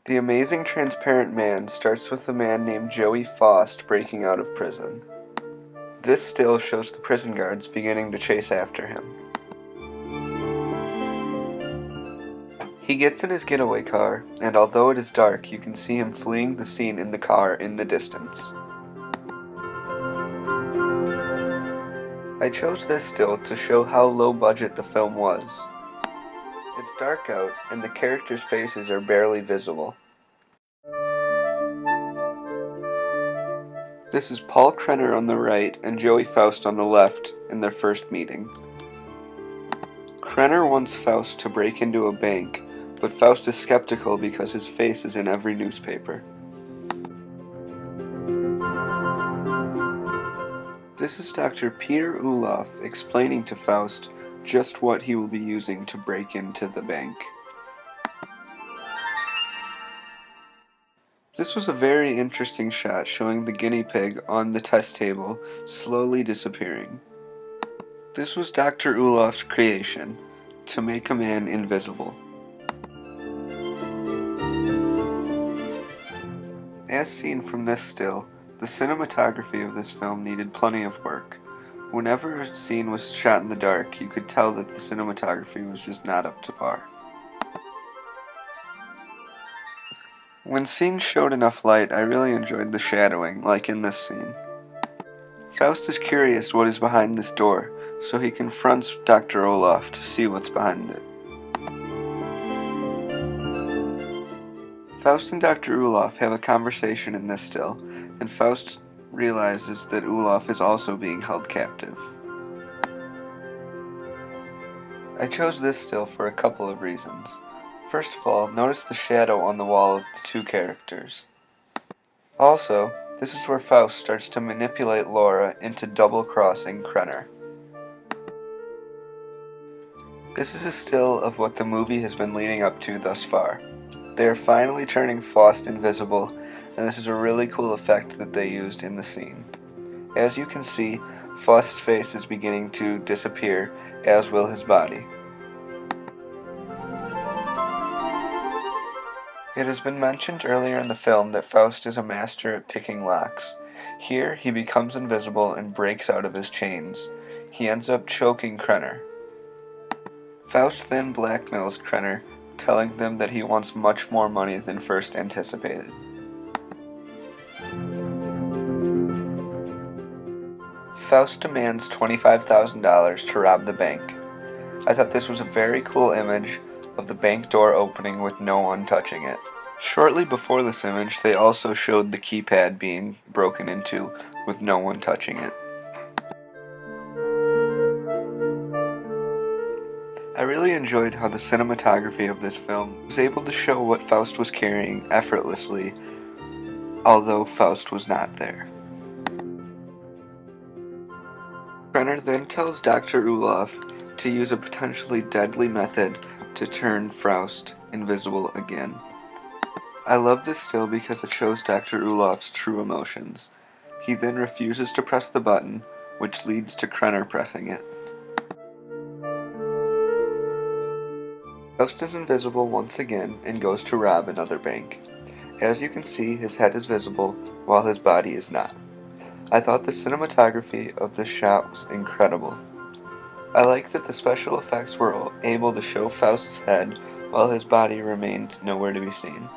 The Amazing Transparent Man starts with a man named Joey Faust breaking out of prison. This still shows the prison guards beginning to chase after him. He gets in his getaway car, and although it is dark, you can see him fleeing the scene in the car in the distance. I chose this still to show how low budget the film was. It's dark out, and the characters' faces are barely visible. This is Paul Krenner on the right and Joey Faust on the left in their first meeting. Krenner wants Faust to break into a bank, but Faust is skeptical because his face is in every newspaper. This is Dr. Peter Ulof explaining to Faust just what he will be using to break into the bank. This was a very interesting shot showing the guinea pig on the test table slowly disappearing. This was Dr. Ulof's creation, to make a man invisible. As seen from this still, the cinematography of this film needed plenty of work. Whenever a scene was shot in the dark, you could tell that the cinematography was just not up to par. When scenes showed enough light, I really enjoyed the shadowing, like in this scene. Faust is curious what is behind this door, so he confronts Dr. Ulof to see what's behind it. Faust and Dr. Ulof have a conversation in this still, and Faust realizes that Ulof is also being held captive. I chose this still for a couple of reasons. First of all, notice the shadow on the wall of the two characters. Also, this is where Faust starts to manipulate Laura into double-crossing Krenner. This is a still of what the movie has been leading up to thus far. They are finally turning Faust invisible, and this is a really cool effect that they used in the scene. As you can see, Faust's face is beginning to disappear, as will his body. It has been mentioned earlier in the film that Faust is a master at picking locks. Here, he becomes invisible and breaks out of his chains. He ends up choking Krenner. Faust then blackmails Krenner, telling them that he wants much more money than first anticipated. Faust demands $25,000 to rob the bank. I thought this was a very cool image of the bank door opening with no one touching it. Shortly before this image, they also showed the keypad being broken into with no one touching it. I really enjoyed how the cinematography of this film was able to show what Faust was carrying effortlessly, although Faust was not there. Krenner then tells Dr. Ulof to use a potentially deadly method to turn Faust invisible again. I love this still because it shows Dr. Ulof's true emotions. He then refuses to press the button, which leads to Krenner pressing it. Faust is invisible once again and goes to rob another bank. As you can see, his head is visible, while his body is not. I thought the cinematography of this shot was incredible. I like that the special effects were able to show Faust's head while his body remained nowhere to be seen.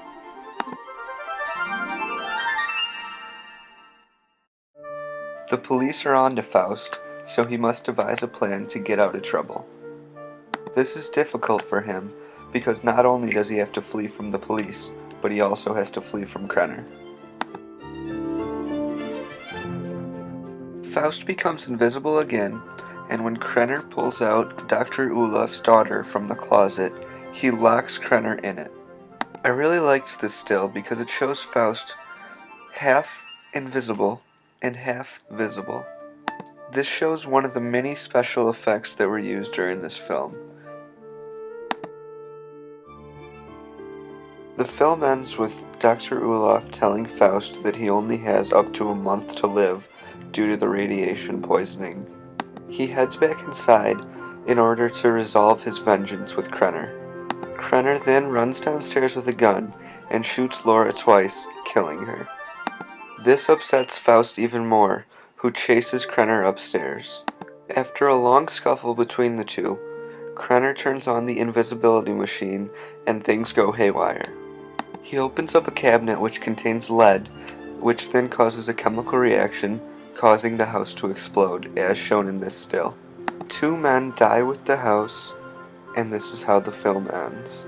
The police are on to Faust, so he must devise a plan to get out of trouble. This is difficult for him because not only does he have to flee from the police, but he also has to flee from Krenner. Faust becomes invisible again, and when Krenner pulls out Dr. Ulof's daughter from the closet, he locks Krenner in it. I really liked this still because it shows Faust half invisible and half visible. This shows one of the many special effects that were used during this film. The film ends with Dr. Ulof telling Faust that he only has up to a month to live due to the radiation poisoning. He heads back inside in order to resolve his vengeance with Krenner. Krenner then runs downstairs with a gun and shoots Laura twice, killing her. This upsets Faust even more, who chases Krenner upstairs. After a long scuffle between the two, Krenner turns on the invisibility machine and things go haywire. He opens up a cabinet which contains lead, which then causes a chemical reaction, causing the house to explode, as shown in this still. 2 men die with the house, and this is how the film ends.